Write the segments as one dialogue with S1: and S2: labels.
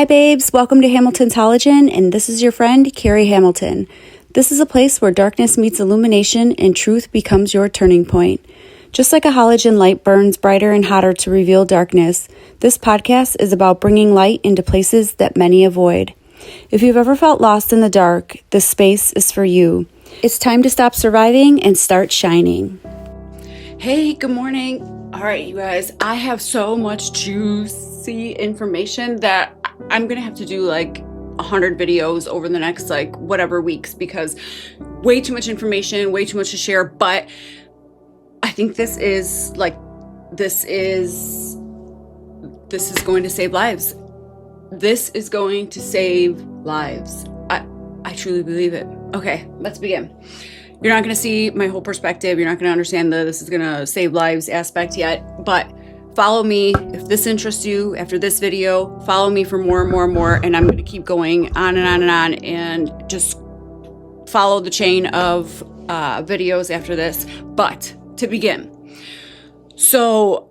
S1: Hi babes, welcome to Hamilton's Halogen, and this is your friend, Carrie Hamilton. This is a place where darkness meets illumination and truth becomes your turning point. Just like a halogen light burns brighter and hotter to reveal darkness, this podcast is about bringing light into places that many avoid. If you've ever felt lost in the dark, this space is for you. It's time to stop surviving and start shining. Hey, good morning. All right, you guys, I have so much juicy information that I'm going to have to do like 100 videos over the next whatever weeks because way too much information, way too much to share. But I think this is going to save lives. This is going to save lives. I truly believe it. Okay, let's begin. You're not going to see my whole perspective. You're not going to understand the this is going to save lives aspect yet, but follow me. If this interests you after this video, follow me for more and more and more. And I'm going to keep going on and on and on and just follow the chain of videos after this. But to begin, so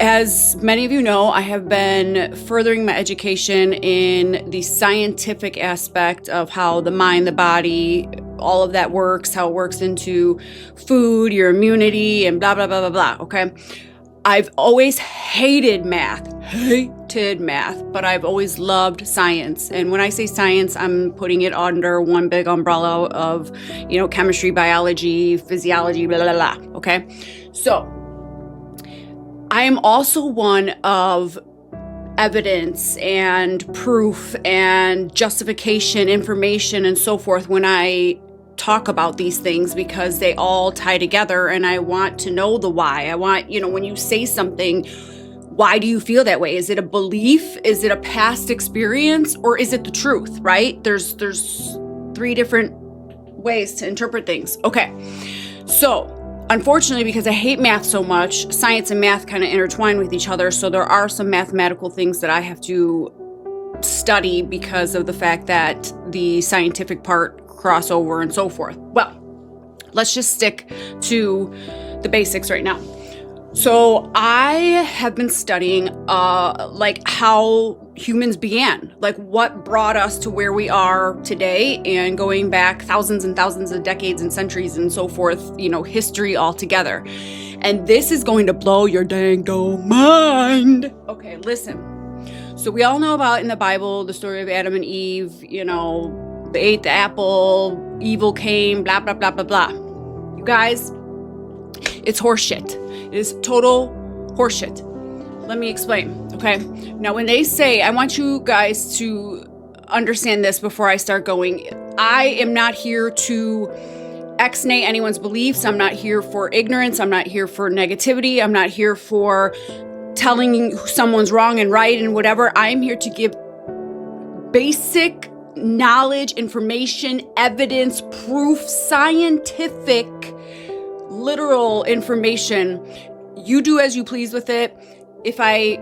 S1: as many of you know, I have been furthering my education in the scientific aspect of how the mind, the body, all of that works, how it works into food, your immunity, and blah, blah, blah, blah, blah, okay? I've always hated math, but I've always loved science. And when I say science, I'm putting it under one big umbrella of, chemistry, biology, physiology, blah, blah, blah, okay? So I am also one of evidence and proof and justification, information, and so forth when I talk about these things because they all tie together and I want to know the why. I want, when you say something, why do you feel that way? Is it a belief? Is it a past experience? Or is it the truth, right? There's three different ways to interpret things. Okay. So unfortunately, because I hate math so much, science and math kind of intertwine with each other. So there are some mathematical things that I have to study because of the fact that the scientific part crossover and so forth. Well, let's just stick to the basics right now. So I have been studying how humans began, what brought us to where we are today, and going back thousands and thousands of decades and centuries and so forth, history altogether. And this is going to blow your dang mind. Okay, listen. So we all know about in the Bible the story of Adam and Eve, they ate the apple, evil came, blah, blah, blah, blah, blah. You guys, it's horseshit. It is total horseshit. Let me explain, okay? Now, when they say, I want you guys to understand this before I start going, I am not here to exnate anyone's beliefs. I'm not here for ignorance. I'm not here for negativity. I'm not here for telling someone's wrong and right and whatever. I'm here to give basic knowledge, information, evidence, proof, scientific, literal information. You do as you please with it. If I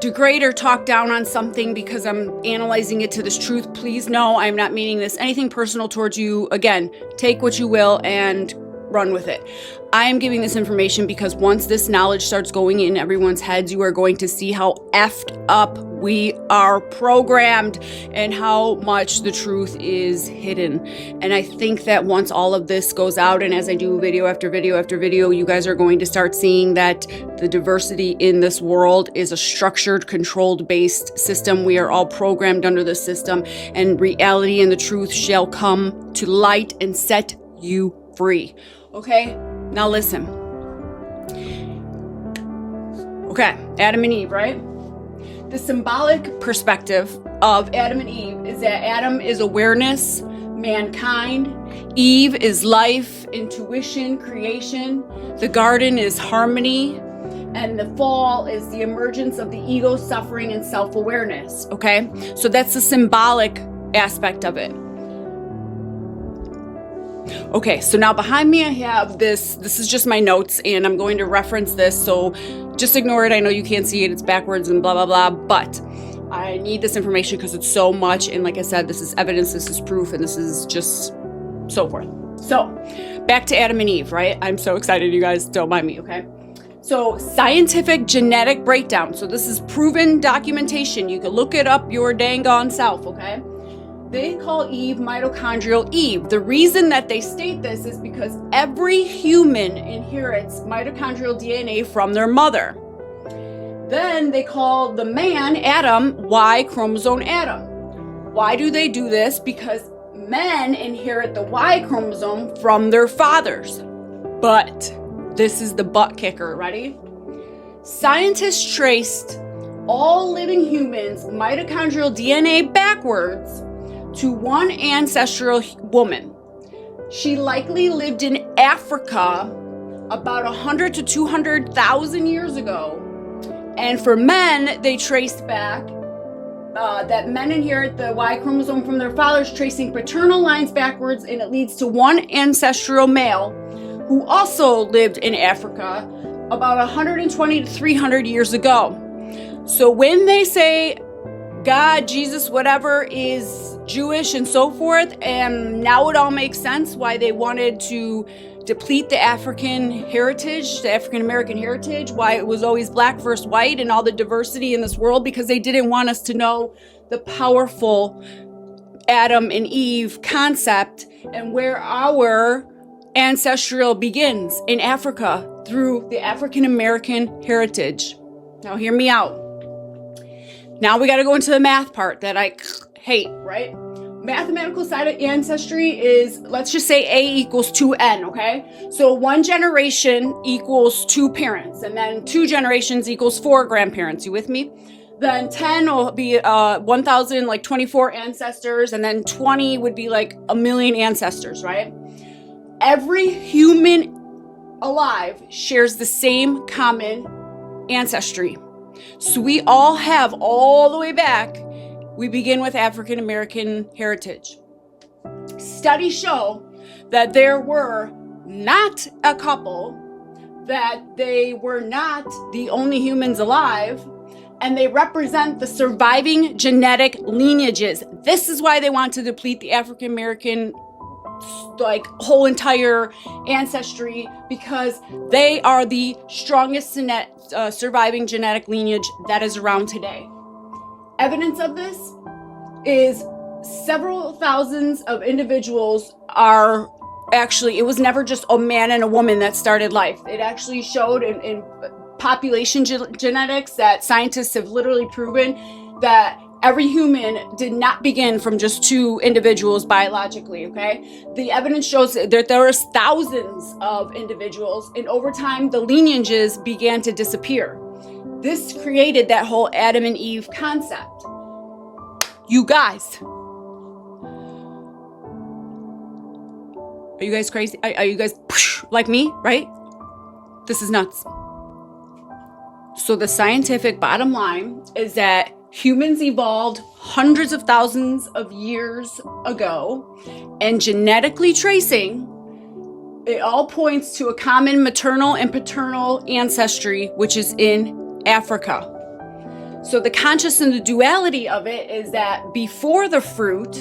S1: degrade or talk down on something because I'm analyzing it to this truth, please know I'm not meaning this anything personal towards you. Again, take what you will and run with it. I am giving this information because once this knowledge starts going in everyone's heads, you are going to see how effed up we are programmed and how much the truth is hidden. And I think that once all of this goes out, and as I do video after video after video, you guys are going to start seeing that the diversity in this world is a structured, controlled based system. We are all programmed under the system, and reality and the truth shall come to light and set you free. Okay, now listen. Okay, Adam and Eve, right? The symbolic perspective of Adam and Eve is that Adam is awareness, mankind. Eve is life, intuition, creation. The garden is harmony. And the fall is the emergence of the ego, suffering, and self-awareness. Okay, so that's the symbolic aspect of it. Okay, so now behind me I have this is just my notes, and I'm going to reference this, so just ignore it. I know you can't see it, it's backwards and blah, blah, blah, but I need this information because it's so much, and like I said, this is evidence, this is proof, and this is just so forth. So, back to Adam and Eve, right? I'm so excited, you guys, don't mind me, okay? So scientific genetic breakdown. So this is proven documentation. You can look it up your dang on self, okay? They call Eve mitochondrial Eve. The reason that they state this is because every human inherits mitochondrial DNA from their mother. Then they call the man, Adam, Y chromosome Adam. Why do they do this? Because men inherit the Y chromosome from their fathers. But this is the butt kicker. Ready? Scientists traced all living humans' mitochondrial DNA backwards to one ancestral woman. She likely lived in Africa about 100 to 200,000 years ago. And for men, they traced back that men inherit the Y chromosome from their fathers, tracing paternal lines backwards, and it leads to one ancestral male who also lived in Africa about 120 to 300 years ago. So when they say God, Jesus, whatever is Jewish and so forth, and now it all makes sense why they wanted to deplete the African heritage, the African American heritage, why it was always black versus white and all the diversity in this world, because they didn't want us to know the powerful Adam and Eve concept and where our ancestral begins in Africa through the African American heritage. Now hear me out. Now we got to go into the math part that I hate, right? Mathematical side of ancestry is, let's just say A equals 2N, okay? So one generation equals 2 parents, and then 2 generations equals 4 grandparents. You with me? Then 10 will be 1,000, like 24 ancestors, and then 20 would be like 1,000,000 ancestors, right? Every human alive shares the same common ancestry. So we all have all the way back, we begin with African American heritage. Studies show that there were not a couple, that they were not the only humans alive, and they represent the surviving genetic lineages. This is why they want to deplete the African American whole entire ancestry, because they are the strongest surviving genetic lineage that is around today. Evidence of this is several thousands of individuals are actually, it was never just a man and a woman that started life. It actually showed in population genetics that scientists have literally proven that every human did not begin from just 2 individuals biologically, okay? The evidence shows that there was thousands of individuals, and over time, the lineages began to disappear. This created that whole Adam and Eve concept. You guys. Are you guys crazy? Are you guys like me, right? This is nuts. So the scientific bottom line is that humans evolved hundreds of thousands of years ago, and genetically tracing, it all points to a common maternal and paternal ancestry, which is in Africa. So the conscious and the duality of it is that before the fruit,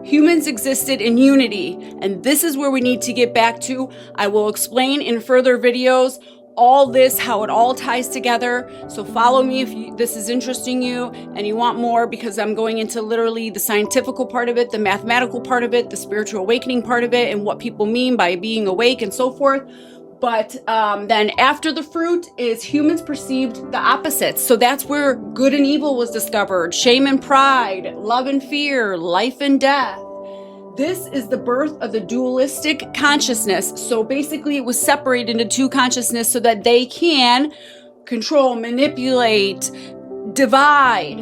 S1: humans existed in unity, and this is where we need to get back to. I will explain in further videos all this, how it all ties together. So follow me if this is interesting you and you want more, because I'm going into literally the scientifical part of it, the mathematical part of it, the spiritual awakening part of it, and what people mean by being awake and so forth. But then after the fruit is humans perceived the opposites. So that's where good and evil was discovered, shame and pride, love and fear, life and death. This is the birth of the dualistic consciousness. So basically it was separated into 2 consciousness so that they can control, manipulate, divide.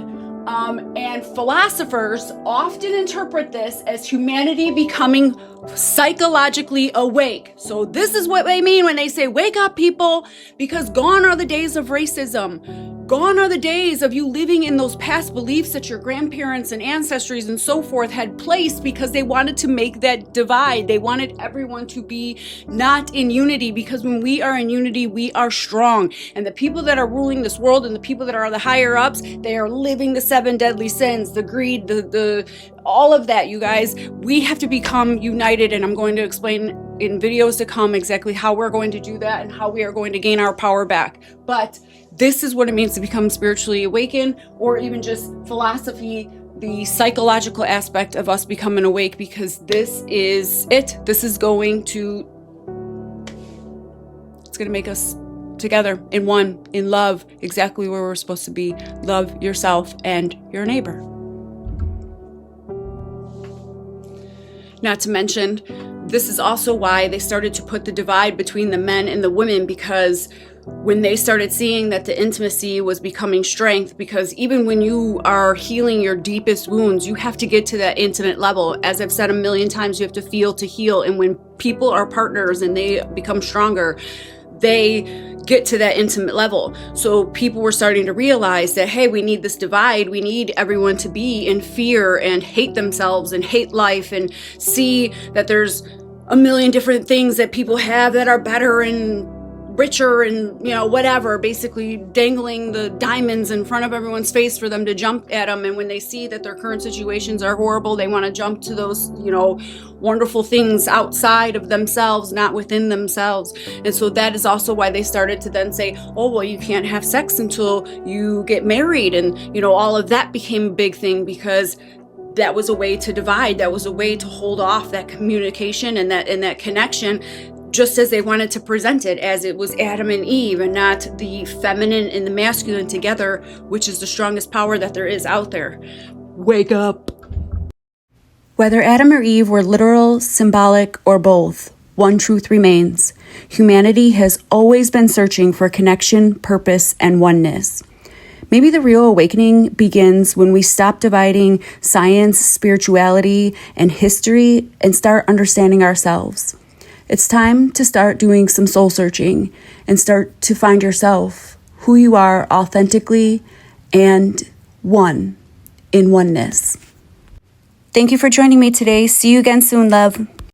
S1: And philosophers often interpret this as humanity becoming psychologically awake. So this is what they mean when they say, wake up, people, because gone are the days of racism. Gone are the days of you living in those past beliefs that your grandparents and ancestries and so forth had placed because they wanted to make that divide. They wanted everyone to be not in unity, because when we are in unity, we are strong. And the people that are ruling this world and the people that are the higher ups, they are living the 7 deadly sins, the greed, the all of that, you guys. We have to become united, and I'm going to explain in videos to come exactly how we're going to do that and how we are going to gain our power back. But this is what it means to become spiritually awakened, or even just philosophy, the psychological aspect of us becoming awake, because this is it. This is going to, it's going to make us together in one, in love, exactly where we're supposed to be. Love yourself and your neighbor. Not to mention, this is also why they started to put the divide between the men and the women, because when they started seeing that the intimacy was becoming strength, because even when you are healing your deepest wounds, you have to get to that intimate level. As I've said a million times, you have to feel to heal. And when people are partners and they become stronger, they get to that intimate level. So people were starting to realize that, hey, we need this divide. We need everyone to be in fear and hate themselves and hate life, and see that there's a million different things that people have that are better and richer and, whatever, basically dangling the diamonds in front of everyone's face for them to jump at them. And when they see that their current situations are horrible, they want to jump to those, wonderful things outside of themselves, not within themselves. And so that is also why they started to then say, oh, well, you can't have sex until you get married. And, all of that became a big thing, because that was a way to divide. That was a way to hold off that communication and that connection, just as they wanted to present it, as it was Adam and Eve, and not the feminine and the masculine together, which is the strongest power that there is out there. Wake up. Whether Adam or Eve were literal, symbolic, or both, one truth remains. Humanity has always been searching for connection, purpose, and oneness. Maybe the real awakening begins when we stop dividing science, spirituality, and history and start understanding ourselves. It's time to start doing some soul searching and start to find yourself, who you are authentically, and one in oneness. Thank you for joining me today. See you again soon, love.